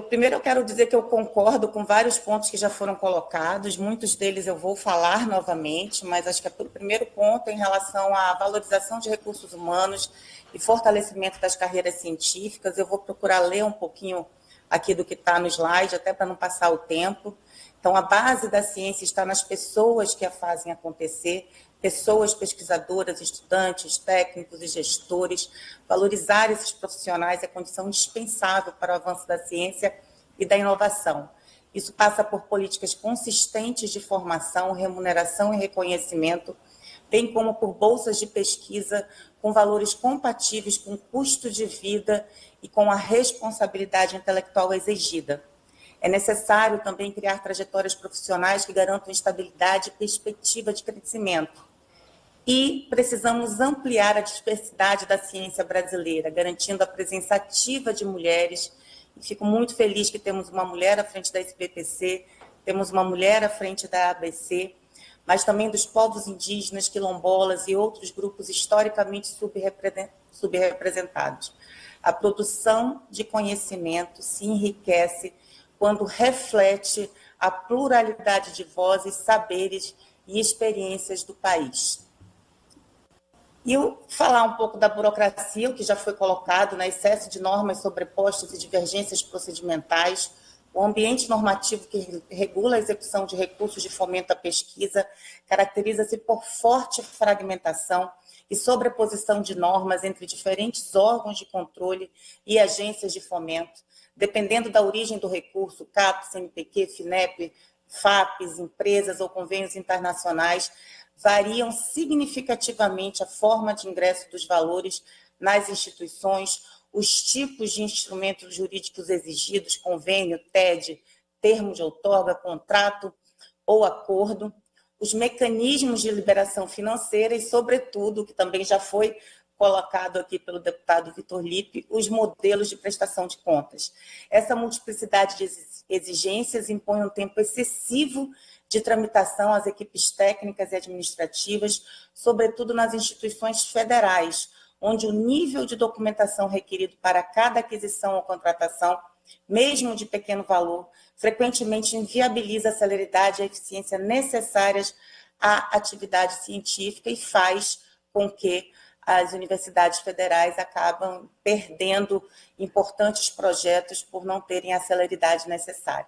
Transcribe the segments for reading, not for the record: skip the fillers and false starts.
Primeiro eu quero dizer que eu concordo com vários pontos que já foram colocados, muitos deles eu vou falar novamente, mas acho que o primeiro ponto é em relação à valorização de recursos humanos e fortalecimento das carreiras científicas. Eu vou procurar ler um pouquinho aqui do que está no slide, até para não passar o tempo. Então, a base da ciência está nas pessoas que a fazem acontecer, pessoas pesquisadoras, estudantes, técnicos e gestores. Valorizar esses profissionais é condição indispensável para o avanço da ciência e da inovação. Isso passa por políticas consistentes de formação, remuneração e reconhecimento, bem como por bolsas de pesquisa com valores compatíveis com o custo de vida e com a responsabilidade intelectual exigida. É necessário também criar trajetórias profissionais que garantam estabilidade e perspectiva de crescimento. E precisamos ampliar a diversidade da ciência brasileira, garantindo a presença ativa de mulheres. E fico muito feliz que temos uma mulher à frente da SBPC, temos uma mulher à frente da ABC, mas também dos povos indígenas, quilombolas e outros grupos historicamente subrepresentados. A produção de conhecimento se enriquece quando reflete a pluralidade de vozes, saberes e experiências do país. E eu falar um pouco da burocracia, o que já foi colocado, né, excesso de normas sobrepostas e divergências procedimentais, o ambiente normativo que regula a execução de recursos de fomento à pesquisa caracteriza-se por forte fragmentação e sobreposição de normas entre diferentes órgãos de controle e agências de fomento, dependendo da origem do recurso, CAPES, CNPq, FINEP, FAPES, empresas ou convênios internacionais, variam significativamente a forma de ingresso dos valores nas instituições, os tipos de instrumentos jurídicos exigidos, convênio, TED, termo de outorga, contrato ou acordo, os mecanismos de liberação financeira e, sobretudo, que também já foi colocado aqui pelo deputado Vitor Lippe, os modelos de prestação de contas. Essa multiplicidade de exigências impõe um tempo excessivo de tramitação às equipes técnicas e administrativas, sobretudo nas instituições federais, onde o nível de documentação requerido para cada aquisição ou contratação, mesmo de pequeno valor, frequentemente inviabiliza a celeridade e a eficiência necessárias à atividade científica e faz com que as universidades federais acabam perdendo importantes projetos por não terem a celeridade necessária.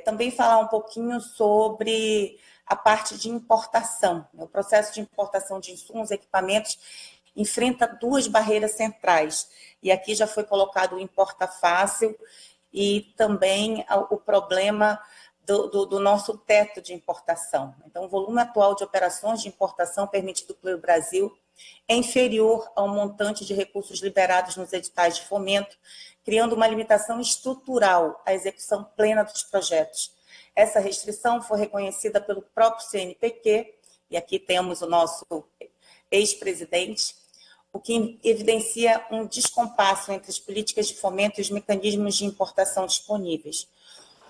Também falar um pouquinho sobre a parte de importação. O processo de importação de insumos e equipamentos enfrenta duas barreiras centrais. E aqui já foi colocado o importa fácil e também o problema do nosso teto de importação. Então, o volume atual de operações de importação permitido pelo Brasil é inferior ao montante de recursos liberados nos editais de fomento, criando uma limitação estrutural à execução plena dos projetos. Essa restrição foi reconhecida pelo próprio CNPq, e aqui temos o nosso ex-presidente, o que evidencia um descompasso entre as políticas de fomento e os mecanismos de importação disponíveis.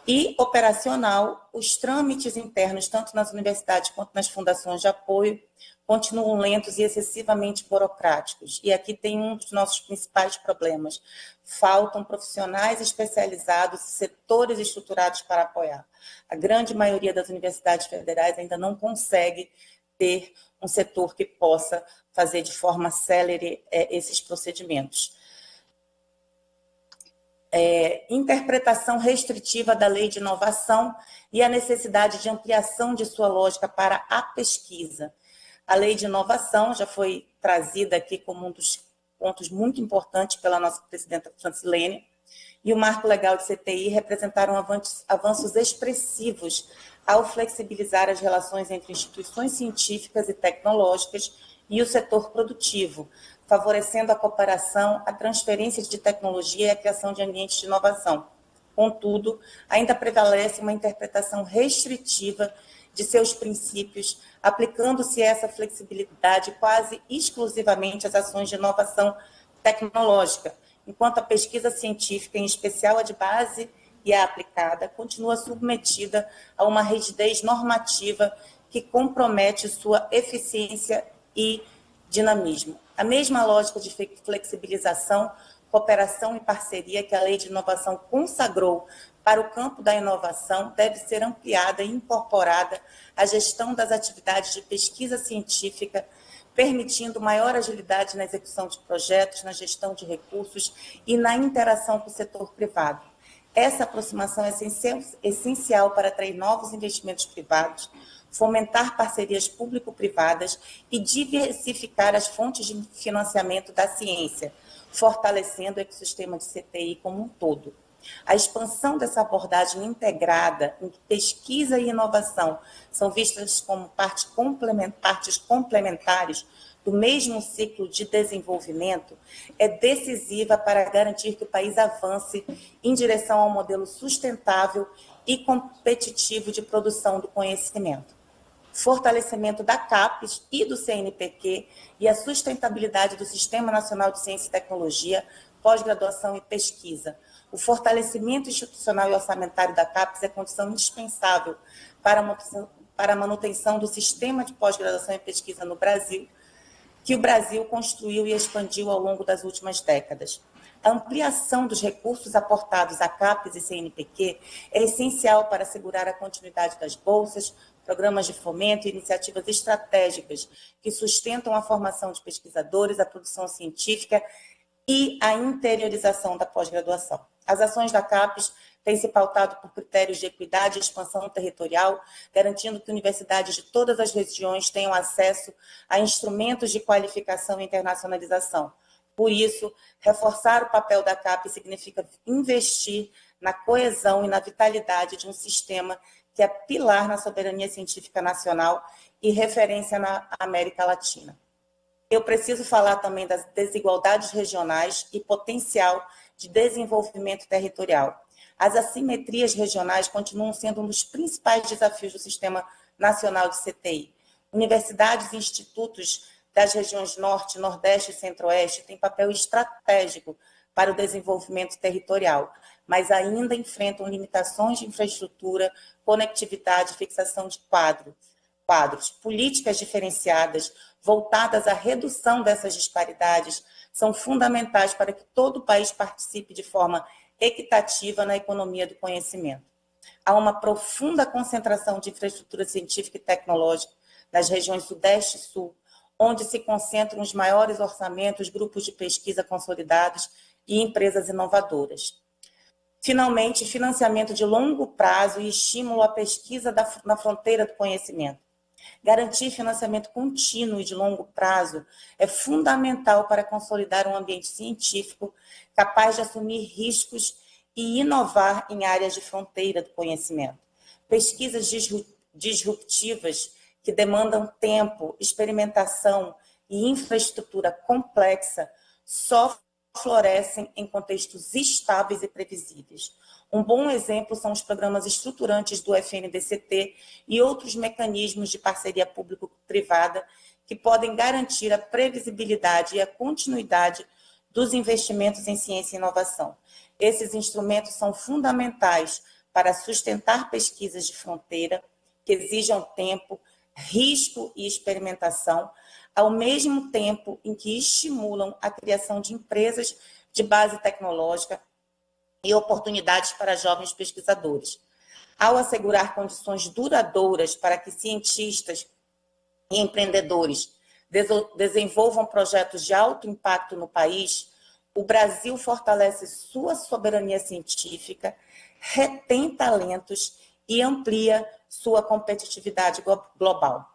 E, operacional, os trâmites internos, tanto nas universidades quanto nas fundações de apoio, continuam lentos e excessivamente burocráticos. E aqui tem um dos nossos principais problemas. Faltam profissionais especializados e setores estruturados para apoiar. A grande maioria das universidades federais ainda não consegue ter um setor que possa fazer de forma célere esses procedimentos. Interpretação restritiva da lei de inovação e a necessidade de ampliação de sua lógica para a pesquisa. A lei de inovação já foi trazida aqui como um dos pontos muito importantes pela nossa presidenta Francilene, e o marco legal de CTI representaram avanços expressivos ao flexibilizar as relações entre instituições científicas e tecnológicas e o setor produtivo, favorecendo a cooperação, a transferência de tecnologia e a criação de ambientes de inovação. Contudo, ainda prevalece uma interpretação restritiva de seus princípios, aplicando-se essa flexibilidade quase exclusivamente às ações de inovação tecnológica, enquanto a pesquisa científica, em especial a de base e a aplicada, continua submetida a uma rigidez normativa que compromete sua eficiência e dinamismo. A mesma lógica de flexibilização cooperação e parceria que a Lei de Inovação consagrou para o campo da inovação deve ser ampliada e incorporada à gestão das atividades de pesquisa científica, permitindo maior agilidade na execução de projetos, na gestão de recursos e na interação com o setor privado. Essa aproximação é essencial para atrair novos investimentos privados, fomentar parcerias público-privadas e diversificar as fontes de financiamento da ciência, fortalecendo o ecossistema de CTI como um todo. A expansão dessa abordagem integrada, em que pesquisa e inovação são vistas como partes complementares do mesmo ciclo de desenvolvimento, é decisiva para garantir que o país avance em direção ao modelo sustentável e competitivo de produção do conhecimento. Fortalecimento da CAPES e do CNPq e a sustentabilidade do Sistema Nacional de Ciência e Tecnologia, pós-graduação e pesquisa. O fortalecimento institucional e orçamentário da CAPES é condição indispensável para a manutenção do sistema de pós-graduação e pesquisa no Brasil, que o Brasil construiu e expandiu ao longo das últimas décadas. A ampliação dos recursos aportados à CAPES e CNPq é essencial para assegurar a continuidade das bolsas, programas de fomento e iniciativas estratégicas que sustentam a formação de pesquisadores, a produção científica e a interiorização da pós-graduação. As ações da CAPES têm se pautado por critérios de equidade e expansão territorial, garantindo que universidades de todas as regiões tenham acesso a instrumentos de qualificação e internacionalização. Por isso, reforçar o papel da CAPES significa investir na coesão e na vitalidade de um sistema que é pilar na soberania científica nacional e referência na América Latina. Eu preciso falar também das desigualdades regionais e potencial de desenvolvimento territorial. As assimetrias regionais continuam sendo um dos principais desafios do Sistema Nacional de CTI. Universidades e institutos das regiões Norte, Nordeste e Centro-Oeste têm papel estratégico para o desenvolvimento territorial, mas ainda enfrentam limitações de infraestrutura, conectividade e fixação de quadros. Políticas diferenciadas, voltadas à redução dessas disparidades, são fundamentais para que todo o país participe de forma equitativa na economia do conhecimento. Há uma profunda concentração de infraestrutura científica e tecnológica nas regiões Sudeste e Sul, onde se concentram os maiores orçamentos, grupos de pesquisa consolidados e empresas inovadoras. Finalmente, financiamento de longo prazo e estímulo à pesquisa na fronteira do conhecimento. Garantir financiamento contínuo e de longo prazo é fundamental para consolidar um ambiente científico capaz de assumir riscos e inovar em áreas de fronteira do conhecimento. Pesquisas disruptivas que demandam tempo, experimentação e infraestrutura complexa só florescem em contextos estáveis e previsíveis. Um bom exemplo são os programas estruturantes do FNDCT e outros mecanismos de parceria público-privada que podem garantir a previsibilidade e a continuidade dos investimentos em ciência e inovação. Esses instrumentos são fundamentais para sustentar pesquisas de fronteira que exijam tempo, risco e experimentação, ao mesmo tempo em que estimulam a criação de empresas de base tecnológica e oportunidades para jovens pesquisadores. Ao assegurar condições duradouras para que cientistas e empreendedores desenvolvam projetos de alto impacto no país, o Brasil fortalece sua soberania científica, retém talentos e amplia sua competitividade global.